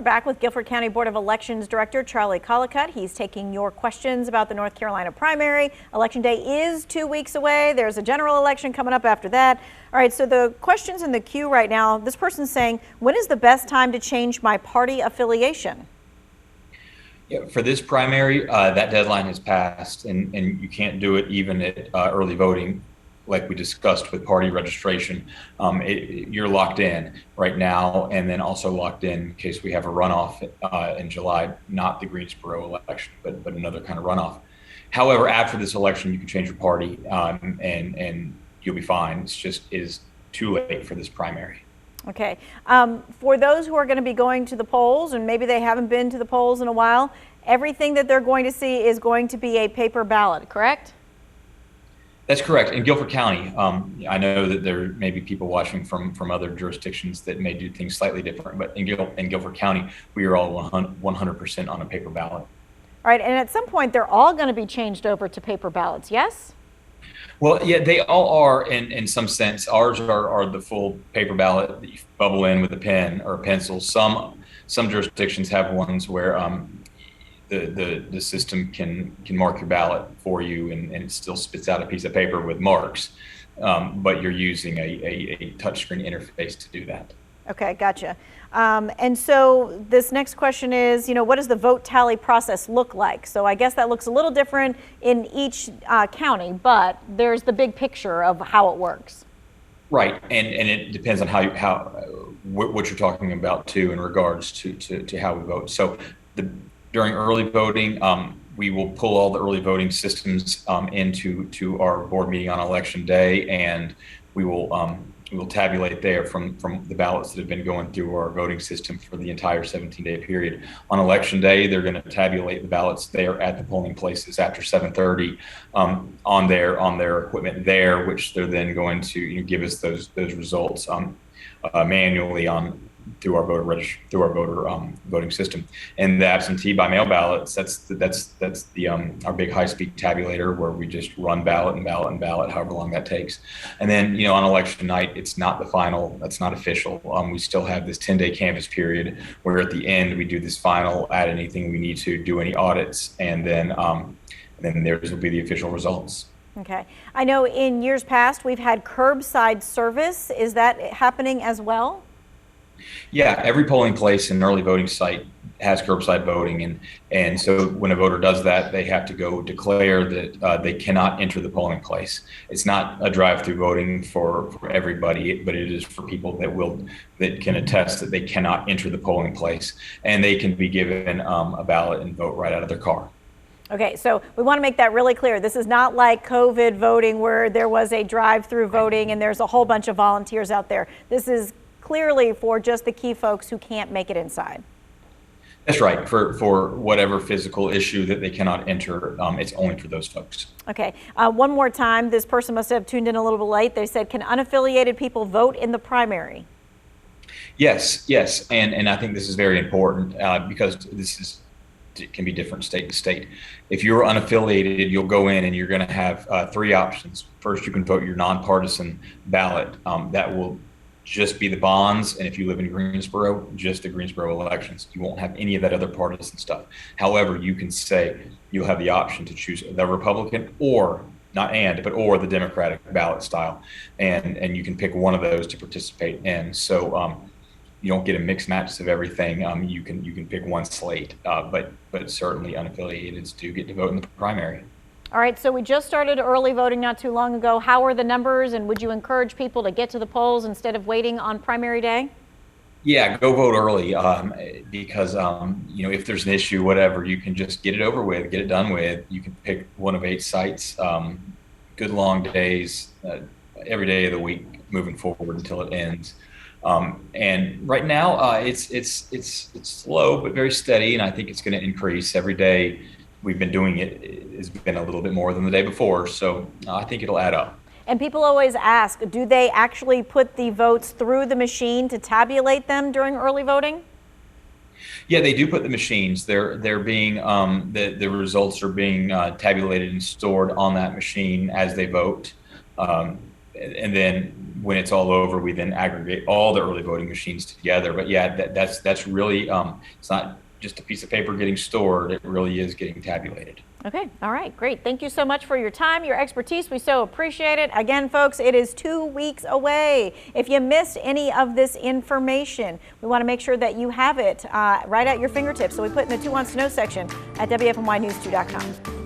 We're back with Guilford County Board of Elections Director Charlie Collicutt. He's taking your questions about the North Carolina primary. Election day is 2 weeks away. There's a general election coming up after that. All right, so the questions in the queue right now, this person's saying, when is the best time to change my party affiliation? Yeah, for this primary, that deadline has passed, and you can't do it even at early voting, like we discussed with party registration. You're locked in right now, and then also locked in case we have a runoff in July, not the Greensboro election, but another kind of runoff. However, after this election, you can change your party, and you'll be fine. It's just is too late for this primary. Okay. For those who are going to be going to the polls, and maybe they haven't been to the polls in a while, everything that they're going to see is going to be a paper ballot, correct? That's correct. In Guilford County, I know that there may be people watching from other jurisdictions that may do things slightly different, but in Guilford County, we are all 100% on a paper ballot. All right, and at some point, they're all going to be changed over to paper ballots, yes? Well, yeah, they all are in some sense. Ours are the full paper ballot that you bubble in with a pen or a pencil. Some jurisdictions have ones where the system can mark your ballot for you, and it still spits out a piece of paper with marks, but you're using a touchscreen interface to do that. Okay, gotcha. And so this next question is, what does the vote tally process look like? So I guess that looks a little different in each county, but there's the big picture of how it works. Right, and it depends on what you're talking about too in regards to how we vote. So during early voting, we will pull all the early voting systems into our board meeting on election day, and we will tabulate there from the ballots that have been going through our voting system for the entire 17-day period. On election day, they're going to tabulate the ballots there at the polling places after 7:30 on their equipment there, which they're then going to give us those results manually through our voter voting system. And the absentee by mail ballots, that's our big high-speed tabulator where we just run ballot and ballot and ballot, however long that takes. And then on election night, it's not the final, that's not official. We still have this 10-day canvass period where at the end we do this final, add anything we need to, do any audits, and then theirs will be the official results. Okay. I know in years past we've had curbside service. Is that happening as well? Yeah, every polling place and early voting site has curbside voting, and so when a voter does that, they have to go declare that they cannot enter the polling place. It's not a drive-through voting for everybody, but it is for people that can attest that they cannot enter the polling place, and they can be given a ballot and vote right out of their car. Okay, so we want to make that really clear. This is not like COVID voting where there was a drive-through voting and there's a whole bunch of volunteers out there. This is clearly for just the key folks who can't make it inside. That's right. For whatever physical issue that they cannot enter, it's only for those folks. Okay. One more time, this person must have tuned in a little bit late. They said, can unaffiliated people vote in the primary? Yes. And I think this is very important because it can be different state to state. If you're unaffiliated, you'll go in and you're going to have three options. First, you can vote your nonpartisan ballot. That will just be the bonds, and if you live in Greensboro, just the Greensboro elections. You won't have any of that other partisan stuff. However, you can say you'll have the option to choose the Republican or the Democratic ballot style, and you can pick one of those to participate in. So you don't get a mixed match of everything. You can pick one slate, but certainly unaffiliateds do get to vote in the primary. All right, so we just started early voting not too long ago. How are the numbers, and would you encourage people to get to the polls instead of waiting on primary day? Yeah, go vote early because if there's an issue, whatever, you can just get it over with, get it done with. You can pick one of 8 sites, good long days, every day of the week moving forward until it ends. And right now it's slow but very steady, and I think it's going to increase every day. We've been doing it has been a little bit more than the day before, so I think it'll add up. And people always ask, do they actually put the votes through the machine to tabulate them during early voting? Yeah, they do put the machines. They're being the results are being tabulated and stored on that machine as they vote. and then when it's all over, we then aggregate all the early voting machines together. But yeah, that's really, it's not just a piece of paper getting stored. It really is getting tabulated. Okay. All right. Great. Thank you so much for your time, your expertise. We so appreciate it. Again, folks, it is 2 weeks away. If you missed any of this information, we want to make sure that you have it right at your fingertips. So we put in the Who Wants to Know section at WFMYnews2.com.